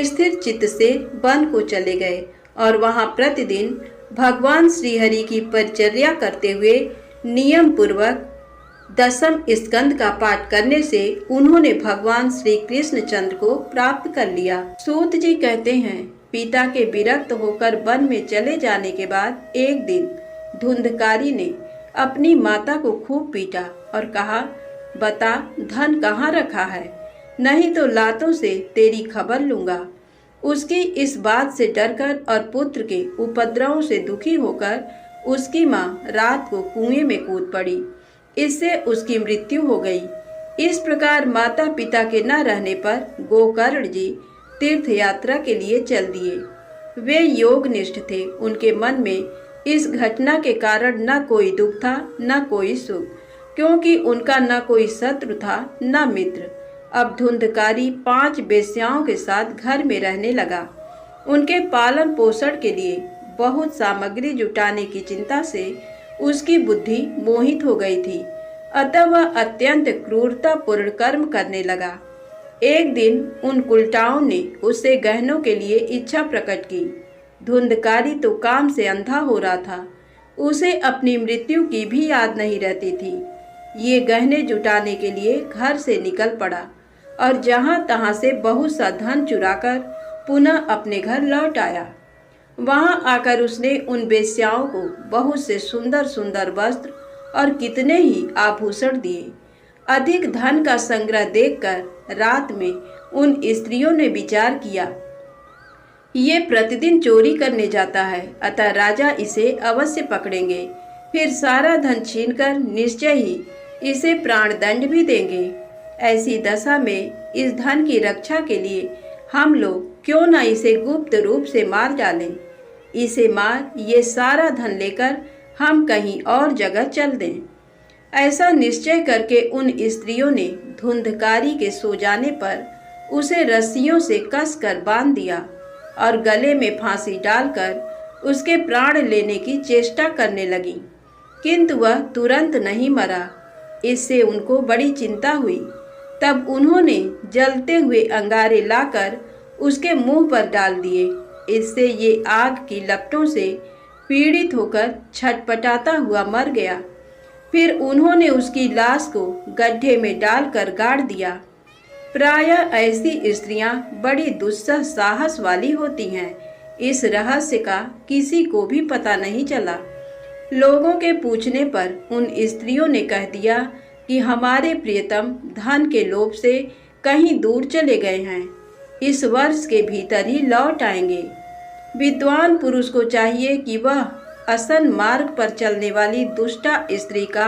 स्थिर चित्त से वन को चले गए और वहां प्रतिदिन भगवान श्रीहरि की परिचर्या करते हुए नियम पूर्वक 10वें स्कंद का पाठ करने से उन्होंने भगवान श्री कृष्ण चंद्र को प्राप्त कर लिया। सूत जी कहते हैं, पिता के विरक्त होकर वन में चले जाने के बाद एक दिन धुंधकारी ने अपनी माता को खूब पीटा और कहा, बता धन कहाँ रखा है, नहीं तो लातों से तेरी खबर लूंगा। उसकी इस बात से डरकर और पुत्र के उपद्रवों से दुखी होकर उसकी माँ रात को कुएं में कूद पड़ी। इससे उसकी मृत्यु हो गई। इस प्रकार माता पिता के न रहने पर गोकर्ण जी तीर्थ यात्रा के लिए चल दिए। वे योगनिष्ठ थे। उनके मन में इस घटना के कारण न कोई दुख था न कोई सुख, क्योंकि उनका न कोई शत्रु था न मित्र। अब धुंधकारी 5 वेश्याओं के साथ घर में रहने लगा। उनके पालन पोषण के लिए बहुत सामग्री जुटाने की चिंता से उसकी बुद्धि मोहित हो गई थी, अतः वह अत्यंत क्रूरतापूर्ण कर्म करने लगा। एक दिन उन कुलटाओं ने उससे गहनों के लिए इच्छा प्रकट की। धुंधकारी तो काम से अंधा हो रहा था, उसे अपनी मृत्यु की भी याद नहीं रहती थी। ये गहने जुटाने के लिए घर से निकल पड़ा और जहाँ तहाँ से बहुत सा धन चुराकर पुनः अपने घर लौट आया। वहां आकर उसने उन वेश्याओं को बहुत से सुंदर सुंदर वस्त्र और कितने ही आभूषण दिए। अधिक धन का संग्रह देखकर रात में उन स्त्रियों ने विचार किया, ये प्रतिदिन चोरी करने जाता है, अतः राजा इसे अवश्य पकड़ेंगे, फिर सारा धन छीनकर निश्चय ही इसे प्राणदंड भी देंगे। ऐसी दशा में इस धन की रक्षा के लिए हम लोग क्यों न इसे गुप्त रूप से मार डालें। इसे मार ये सारा धन लेकर हम कहीं और जगह चल दें। ऐसा निश्चय करके उन स्त्रियों ने धुंधकारी के सो जाने पर उसे रस्सियों से कसकर बांध दिया और गले में फांसी डालकर उसके प्राण लेने की चेष्टा करने लगी, किंतु वह तुरंत नहीं मरा। इससे उनको बड़ी चिंता हुई। तब उन्होंने जलते हुए अंगारे लाकर उसके मुंह पर डाल दिए। इससे ये आग की लपटों से पीड़ित होकर छटपटाता हुआ मर गया। फिर उन्होंने उसकी लाश को गड्ढे में डालकर गाड़ दिया। प्रायः ऐसी स्त्रियां बड़ी दुस्सह साहस वाली होती हैं। इस रहस्य का किसी को भी पता नहीं चला। लोगों के पूछने पर उन स्त्रियों ने कह दिया कि हमारे प्रियतम धन के लोभ से कहीं दूर चले गए हैं, इस वर्ष के भीतर ही लौट आएंगे। विद्वान पुरुष को चाहिए कि वह असन मार्ग पर चलने वाली दुष्टा स्त्री का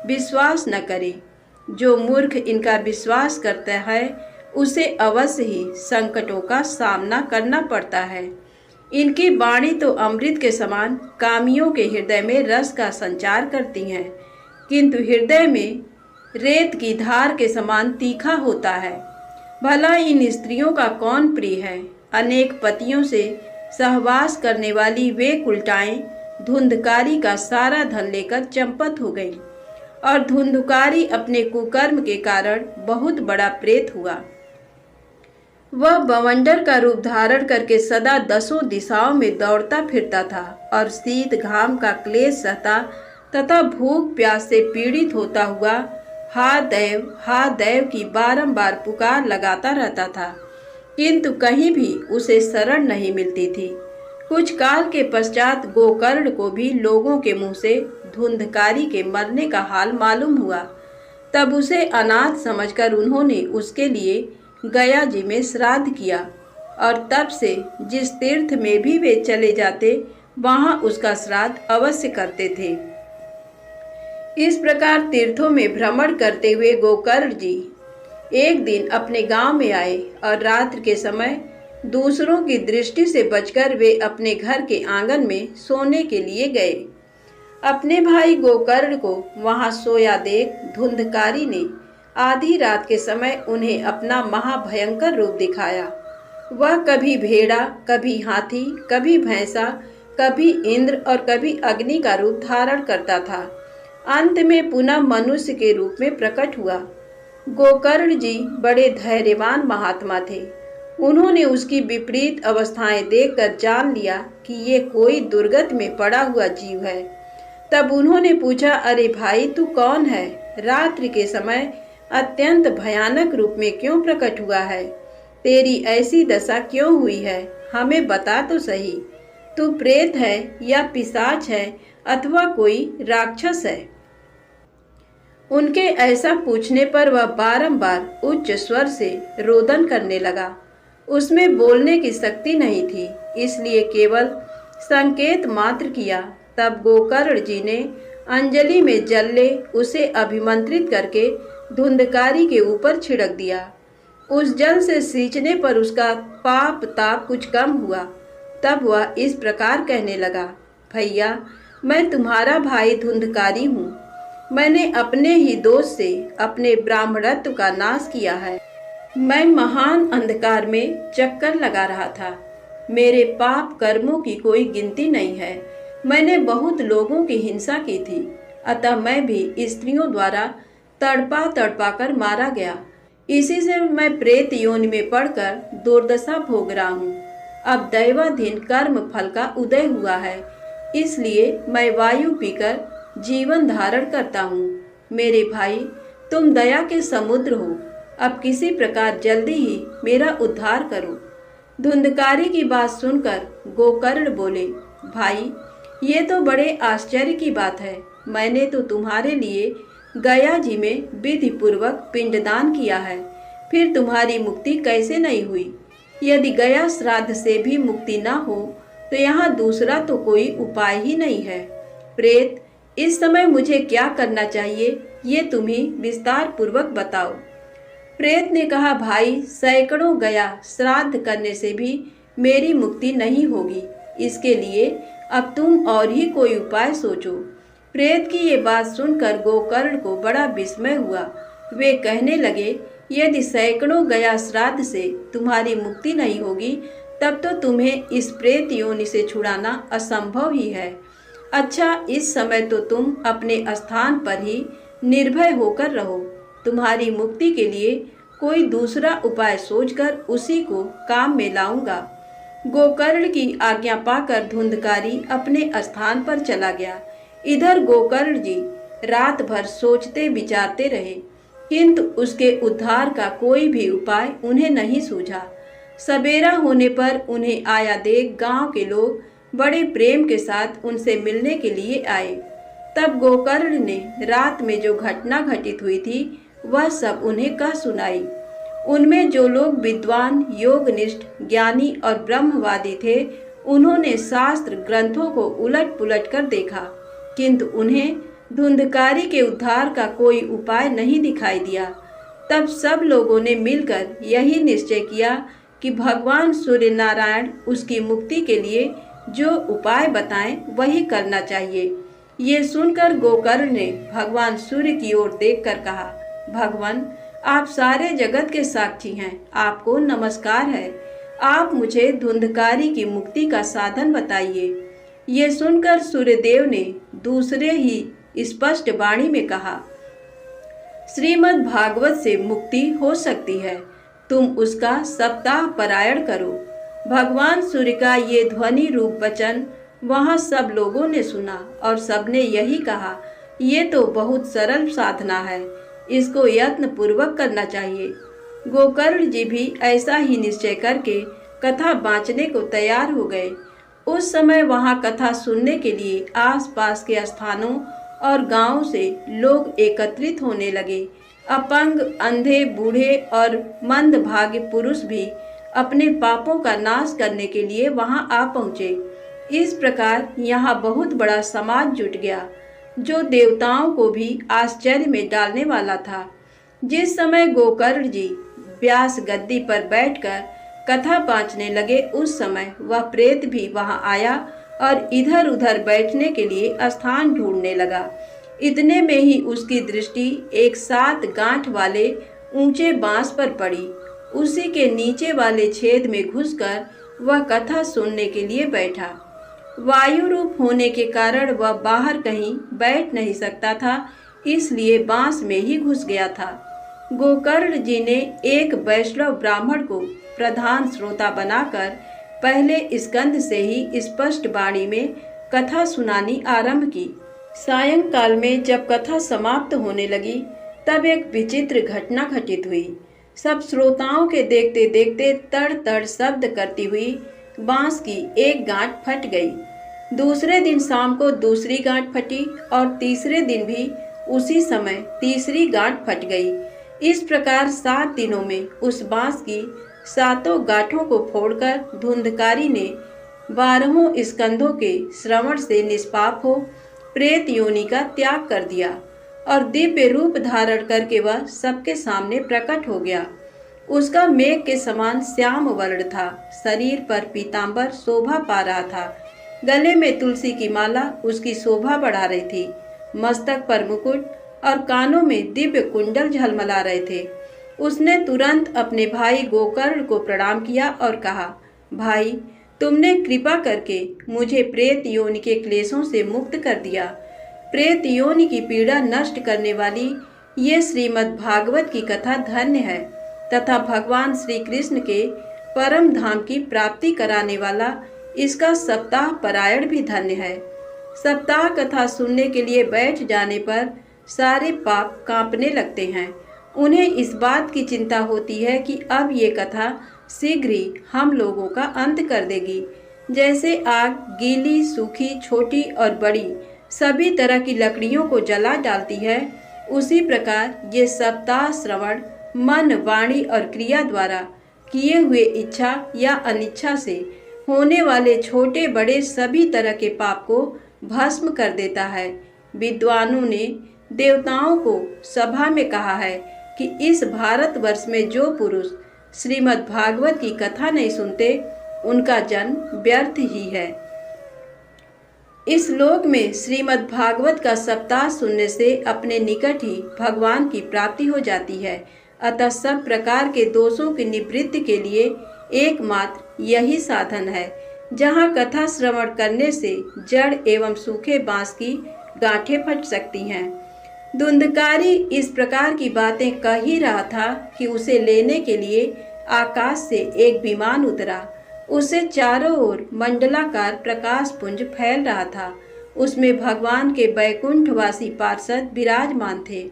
विश्वास न करे। जो मूर्ख इनका विश्वास करता है उसे अवश्य ही संकटों का सामना करना पड़ता है। इनकी वाणी तो अमृत के समान कामियों के हृदय में रस का संचार करती हैं, किंतु हृदय में रेत की धार के समान तीखा होता है। भला इन स्त्रियों का कौन प्रिय है। अनेक पतियों से सहवास करने वाली वे कुलटाएं धुंधकारी का सारा धन लेकर चंपत हो गईं और धुंधकारी अपने कुकर्म के कारण बहुत बड़ा प्रेत हुआ। वह बवंडर का रूप धारण करके सदा 10 दिशाओं में दौड़ता फिरता था और शीत घाम का क्लेश सहता तथा भूख प्यास से पीड़ित होता हुआ हा देव की बारंबार पुकार लगाता रहता था, किंतु कहीं भी उसे शरण नहीं मिलती थी। कुछ काल के पश्चात गोकर्ण को भी लोगों के मुंह से धुंधकारी के मरने का हाल मालूम हुआ। तब उसे अनाथ समझकर उन्होंने उसके लिए गया जी में श्राद्ध किया और तब से जिस तीर्थ में भी वे चले जाते वहां उसका श्राद्ध अवश्य करते थे। इस प्रकार तीर्थों में भ्रमण करते हुए गोकर्ण जी एक दिन अपने गांव में आए और रात्रि के समय दूसरों की दृष्टि से बचकर वे अपने घर के आंगन में सोने के लिए गए। अपने भाई गोकर्ण को वहां सोया देख धुंधकारी ने आधी रात के समय उन्हें अपना महाभयंकर रूप दिखाया। वह कभी भेड़ा, कभी हाथी, कभी भैंसा, कभी इंद्र और कभी अग्नि का रूप धारण करता था। अंत में पुनः मनुष्य के रूप में प्रकट हुआ। गोकर्ण जी बड़े धैर्यवान महात्मा थे। उन्होंने उसकी विपरीत अवस्थाएं देखकर जान लिया कि ये कोई दुर्गति में पड़ा हुआ जीव है। तब उन्होंने पूछा, अरे भाई, तू कौन है? रात्रि के समय अत्यंत भयानक रूप में क्यों प्रकट हुआ है? तेरी ऐसी दशा क्यों हुई है? हमें बता तो सही। तू प्रेत है या पिशाच है अथवा कोई राक्षस है? उनके ऐसा पूछने पर वह बारंबार उच्च स्वर से रोदन करने लगा। उसमें बोलने की शक्ति नहीं थी, इसलिए केवल संकेत मात्र किया। तब गोकर्ण जी ने अंजलि में जल ले उसे अभिमंत्रित करके धुंधकारी के ऊपर छिड़क दिया। उस जल से सींचने पर उसका पाप ताप कुछ कम हुआ। तब वह इस प्रकार कहने लगा, भैया, मैं तुम्हारा भाई धुंधकारी हूँ। मैंने अपने ही दोष से अपने ब्राह्मणत्व का नाश किया है। मैं महान अंधकार में चक्कर लगा रहा था। मेरे पाप कर्मों की कोई गिनती नहीं है। मैंने बहुत लोगों की हिंसा की थी, अतः मैं भी स्त्रियों द्वारा तड़पा तड़पा कर मारा गया। इसी से मैं प्रेत योनि में पड़कर दुर्दशा भोग रहा हूँ। अब दैवाधीन कर्म फल का उदय हुआ है, इसलिए मैं वायु पीकर जीवन धारण करता हूँ। मेरे भाई, तुम दया के समुद्र हो। अब किसी प्रकार जल्दी ही मेरा उद्धार करो। धुंधकारी की बात सुनकर गोकर्ण बोले, भाई, ये तो बड़े आश्चर्य की बात है। मैंने तो तुम्हारे लिए गया जी में विधि पूर्वक पिंडदान किया है, फिर तुम्हारी मुक्ति कैसे नहीं हुई? यदि गया श्राद्ध से भी मुक्ति न हो तो यहाँ दूसरा तो कोई उपाय ही नहीं है। प्रेत, इस समय मुझे क्या करना चाहिए, ये तुम्हें विस्तार पूर्वक बताओ। प्रेत ने कहा, भाई, सैकड़ों गया श्राद्ध करने से भी मेरी मुक्ति नहीं होगी। इसके लिए अब तुम और ही कोई उपाय सोचो। प्रेत की ये बात सुनकर गोकर्ण को बड़ा विस्मय हुआ। वे कहने लगे, यदि सैकड़ों गया श्राद्ध से तुम्हारी मुक्ति नहीं होगी तब तो तुम्हें इस प्रेत योनि से छुड़ाना असंभव ही है। अच्छा, इस समय तो तुम अपने स्थान पर ही निर्भय होकर रहो। तुम्हारी मुक्ति के लिए कोई दूसरा उपाय सोचकर उसी को काम में लाऊंगा। गोकर्ण की आज्ञा पाकर धुंधकारी अपने स्थान पर चला गया। इधर गोकर्ण जी रात भर सोचते विचारते रहे, किंतु उसके उद्धार का कोई भी उपाय उन्हें नहीं सूझा। सवेरा होने पर उन्हें आया देख गांव के लोग बड़े प्रेम के साथ उनसे मिलने के लिए आए। तब गोकर्ण ने रात में जो घटना घटित हुई थी वह सब उन्हें कह सुनाई। उनमें जो लोग विद्वान, योगनिष्ठ, ज्ञानी और ब्रह्मवादी थे, उन्होंने शास्त्र ग्रंथों को उलट पुलट कर देखा, किंतु उन्हें धुंधकारी के उद्धार का कोई उपाय नहीं दिखाई दिया। तब सब लोगों ने मिलकर यही निश्चय किया कि भगवान सूर्य नारायण उसकी मुक्ति के लिए जो उपाय बताएं वही करना चाहिए। ये सुनकर गोकर्ण ने भगवान सूर्य की ओर देखकर कहा, भगवान, आप सारे जगत के साक्षी हैं, आपको नमस्कार है। आप मुझे धुंधकारी की मुक्ति का साधन बताइए। ये सुनकर सूर्यदेव ने दूसरे ही स्पष्ट वाणी में कहा, श्रीमद् भागवत से मुक्ति हो सकती है, तुम उसका सप्ताह पारायण करो। भगवान सूर्य का ये ध्वनि रूप वचन वहां सब लोगों ने सुना और सबने यही कहा, ये तो बहुत सरल साधना है, इसको यत्न पूर्वक करना चाहिए। गोकर्ण जी भी ऐसा ही निश्चय करके कथा बाँचने को तैयार हो गए। उस समय वहां कथा सुनने के लिए आसपास के स्थानों और गांवों से लोग एकत्रित होने लगे। अपंग, अंधे, बूढ़े और मंदभागी पुरुष भी अपने पापों का नाश करने के लिए वहां आ पहुंचे। इस प्रकार यहाँ बहुत बड़ा समाज जुट गया, जो देवताओं को भी आश्चर्य में डालने वाला था। जिस समय गोकर्ण जी व्यास गद्दी पर बैठकर कथा बाँचने लगे, उस समय वह प्रेत भी वहां आया और इधर उधर बैठने के लिए स्थान ढूंढने लगा। इतने में ही उसकी दृष्टि एक 7 गांठ वाले ऊंचे बांस पर पड़ी। उसी के नीचे वाले छेद में घुसकर वह कथा सुनने के लिए बैठा। वायु रूप होने के कारण वह बाहर कहीं बैठ नहीं सकता था, इसलिए बांस में ही घुस गया था। गोकर्ण जी ने एक वैष्णव ब्राह्मण को प्रधान श्रोता बनाकर पहले स्कंद से ही स्पष्ट वाणी में कथा सुनानी आरंभ की। सायंकाल में जब कथा समाप्त होने लगी, तब एक विचित्र घटना घटित हुई। सब श्रोताओं के देखते देखते तड़ तड़ शब्द करती हुई बांस की एक गांठ फट गई। दूसरे दिन शाम को दूसरी गांठ फटी और तीसरे दिन भी उसी समय तीसरी गांठ फट गई। इस प्रकार 7 दिनों में उस बांस की 7 गांठों को फोड़कर धुंधकारी ने 12 स्कंधों के श्रवण से निष्पाप हो प्रेत योनि का त्याग कर दिया और दिव्य रूप धारण करके वह सबके सामने प्रकट हो गया। उसका मेघ के समान श्याम वर्ण था, शरीर पर पीतांबर शोभा पा रहा था, गले में तुलसी की माला उसकी शोभा बढ़ा रही थी, मस्तक पर मुकुट और कानों में दिव्य कुंडल झलमला रहे थे। उसने तुरंत अपने भाई गोकर्ण को प्रणाम किया और कहा, भाई, तुमने कृपा करके मुझे प्रेत योनि के क्लेशों से मुक्त कर दिया। प्रेत योनि की पीड़ा नष्ट करने वाली ये श्रीमद् भागवत की कथा धन्य है तथा भगवान श्री कृष्ण के परम धाम की प्राप्ति कराने वाला इसका सप्ताह पारायण भी धन्य है। सप्ताह कथा सुनने के लिए बैठ जाने पर सारे पाप कांपने लगते हैं। उन्हें इस बात की चिंता होती है कि अब ये कथा शीघ्र ही हम लोगों का अंत कर देगी। जैसे आग गीली, सूखी, छोटी और बड़ी सभी तरह की लकड़ियों को जला डालती है, उसी प्रकार ये सप्ताह श्रवण मन, वाणी और क्रिया द्वारा किए हुए इच्छा या अनिच्छा से होने वाले छोटे बड़े सभी तरह के पाप को भस्म कर देता है। विद्वानों ने देवताओं को सभा में कहा है कि इस भारतवर्ष में जो पुरुष श्रीमद् भागवत की कथा नहीं सुनते, उनका जन्म व्यर्थ ही है। इस लोक में श्रीमद् भागवत का सप्ताह सुनने से अपने निकट ही भगवान की प्राप्ति हो जाती है। अतः सब प्रकार के दोषों की निवृत्ति के लिए एकमात्र यही साधन है। जहाँ कथा श्रवण करने से जड़ एवं सूखे बांस की गांठें फट सकती हैं। धुंधकारी इस प्रकार की बातें कह ही रहा था कि उसे लेने के लिए आकाश से एक विमान उतरा। उसे चारों ओर मंडलाकार प्रकाश पुंज फैल रहा था। उसमें भगवान के बैकुंठवासी पार्षद विराजमान थे।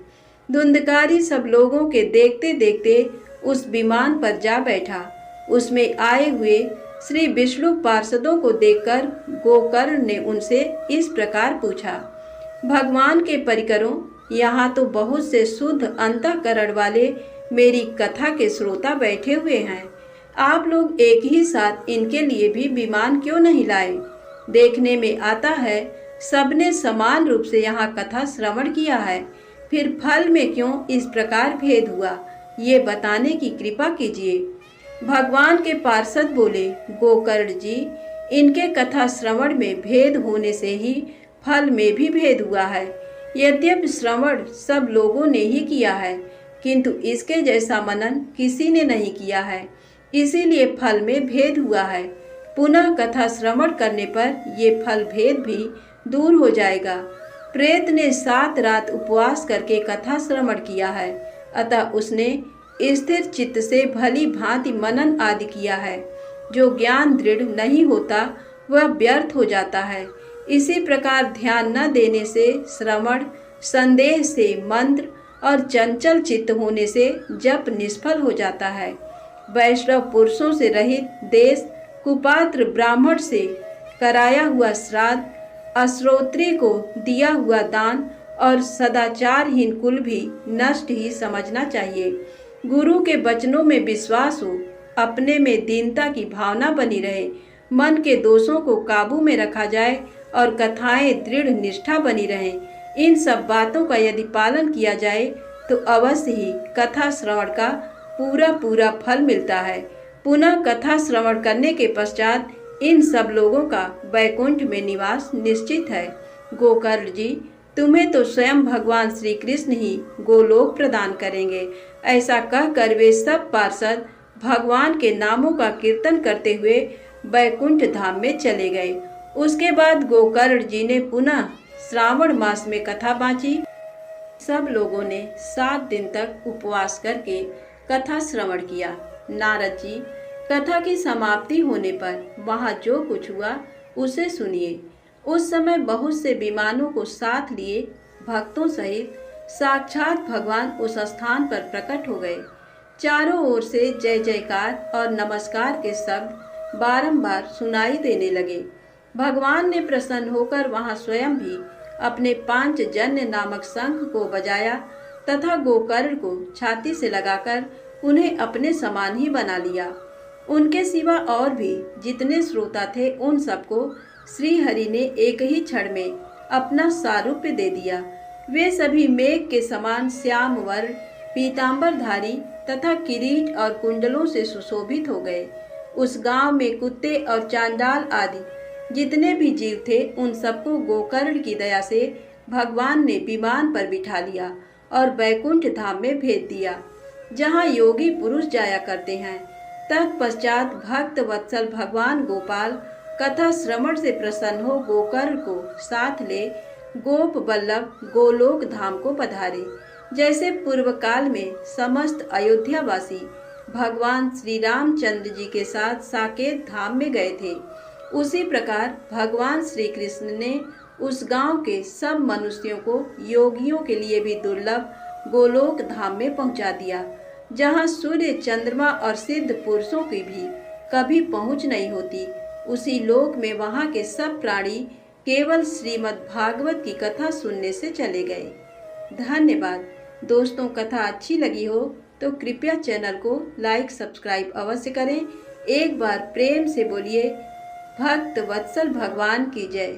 धुंधकारी सब लोगों के देखते देखते उस विमान पर जा बैठा। उसमें आए हुए श्री विष्णु पार्षदों को देखकर गोकर्ण ने उनसे इस प्रकार पूछा, भगवान के परिकरों, यहाँ तो बहुत से शुद्ध अंतःकरण वाले मेरी कथा के श्रोता बैठे हुए हैं। आप लोग एक ही साथ इनके लिए भी विमान क्यों नहीं लाए? देखने में आता है सबने समान रूप से यहाँ कथा श्रवण किया है, फिर फल में क्यों इस प्रकार भेद हुआ, ये बताने की कृपा कीजिए। भगवान के पार्षद बोले, गोकर्ण जी, इनके कथा श्रवण में भेद होने से ही फल में भी भेद हुआ है। यद्यपि श्रवण सब लोगों ने ही किया है, किंतु इसके जैसा मनन किसी ने नहीं किया है, इसीलिए फल में भेद हुआ है। पुनः कथा श्रवण करने पर ये फल भेद भी दूर हो जाएगा। प्रेत ने 7 रात उपवास करके कथा श्रवण किया है, अतः उसने स्थिर चित्त से भली भांति मनन आदि किया है। जो ज्ञान दृढ़ नहीं होता वह व्यर्थ हो जाता है। इसी प्रकार ध्यान न देने से श्रवण, संदेह से मंत्र और चंचल चित्त होने से जप निष्फल हो जाता है। वैष्णव पुरुषों से रहित देश, कुपात्र ब्राह्मण से कराया हुआ श्राद्ध, अश्रोत्री को दिया हुआ दान और सदाचारहीन कुल भी नष्ट ही समझना चाहिए। गुरु के वचनों में विश्वास हो, अपने में दीनता की भावना बनी रहे, मन के दोषों को काबू में रखा जाए और कथाएं दृढ़ निष्ठा बनी रहें। इन सब बातों का यदि पालन किया जाए तो अवश्य ही कथा श्रवण का पूरा फल मिलता है। पुनः कथा श्रवण करने के पश्चात इन सब लोगों का वैकुंठ में निवास निश्चित है। गोकर्ण जी, तुम्हें तो स्वयं भगवान श्री कृष्ण ही गोलोक प्रदान करेंगे। ऐसा कहकर वे सब पार्षद भगवान के नामों का कीर्तन करते हुए वैकुंठ धाम में चले गए। उसके बाद गोकर्ण जी ने पुनः श्रावण मास में कथा बाँची। सब लोगों ने 7 दिन तक उपवास करके कथा श्रवण किया। नारद जी, कथा की समाप्ति होने पर वहाँ जो कुछ हुआ उसे सुनिए। उस समय बहुत से विमानों को साथ लिए भक्तों सहित साक्षात भगवान उस स्थान पर प्रकट हो गए। चारों ओर से जय जयकार और नमस्कार के शब्द बारंबार सुनाई देने लगे। भगवान ने प्रसन्न होकर वहां स्वयं भी अपने पांचजन्य नामक शंख को बजाया तथा गोकर्ण को छाती से लगाकर उन्हें अपने समान ही बना लिया। उनके सिवा और भी जितने श्रोता थे उन सबको श्री हरि ने एक ही क्षण में अपना सारूप्य दे दिया। वे सभी मेघ के समान श्याम वर्ण, पीतांबरधारी तथा किरीट और कुंडलों से सुशोभित हो गए। उस गांव में कुत्ते और चांडाल आदि जितने भी जीव थे उन सबको गोकर्ण की दया से भगवान ने विमान पर बिठा लिया और वैकुंठ धाम में भेज दिया, जहां योगी पुरुष जाया करते हैं। तत्पश्चात भक्त वत्सल भगवान गोपाल कथा श्रवण से प्रसन्न हो गोकर्ण को साथ ले गोप वल्लभ गोलोक धाम को पधारे। जैसे पूर्व काल में समस्त अयोध्यावासी भगवान श्री रामचंद्र जी के साथ साकेत धाम में गए थे, उसी प्रकार भगवान श्री कृष्ण ने उस गांव के सब मनुष्यों को योगियों के लिए भी दुर्लभ गोलोक धाम में पहुंचा दिया, जहां सूर्य, चंद्रमा और सिद्ध पुरुषों की भी कभी पहुंच नहीं होती। उसी लोक में वहां के सब प्राणी केवल श्रीमद् भागवत की कथा सुनने से चले गए। धन्यवाद दोस्तों। कथा अच्छी लगी हो तो कृपया चैनल को लाइक सब्सक्राइब अवश्य करें। एक बार प्रेम से बोलिए भक्त वत्सल भगवान की जय।